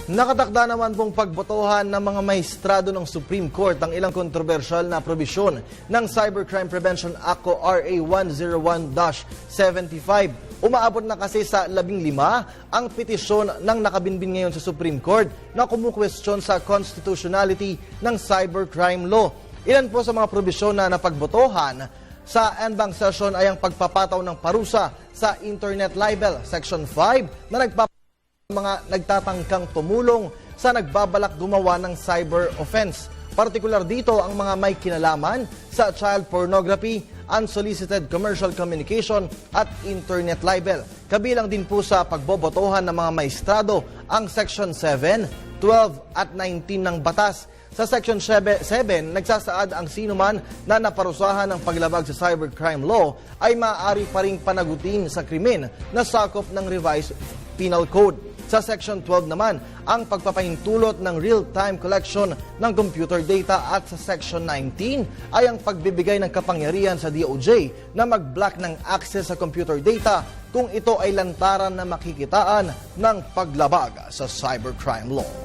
Nakatakda naman pong pagbotohan ng mga maestrado ng Supreme Court ang ilang kontrobersyal na probisyon ng Cybercrime Prevention Act o RA 101-75. Umaabot na kasi sa 15 ang petisyon ng nakabinbin ngayon sa Supreme Court na kumukwestiyon sa constitutionality ng cybercrime law. Ilan po sa mga probisyon na napagbotohan sa en banc session ay ang pagpapataw ng parusa sa internet libel, Section 5, na mga nagtatangkang tumulong sa nagbabalak gumawa ng cyber offense. Partikular dito ang mga may kinalaman sa child pornography, unsolicited commercial communication at internet libel. Kabilang din po sa pagbobotohan ng mga maestrado ang Section 7, 12 at 19 ng batas. Sa Section 7, nagsasaad ang sinuman na naparusahan ng paglabag sa cybercrime law ay maaari pa ring panagutin sa krimen na sakop ng revised penal code. Sa Section 12 naman, ang pagpapahintulot ng real-time collection ng computer data at sa Section 19 ay ang pagbibigay ng kapangyarihan sa DOJ na mag-block ng access sa computer data kung ito ay lantaran na makikitaan ng paglabag sa cybercrime law.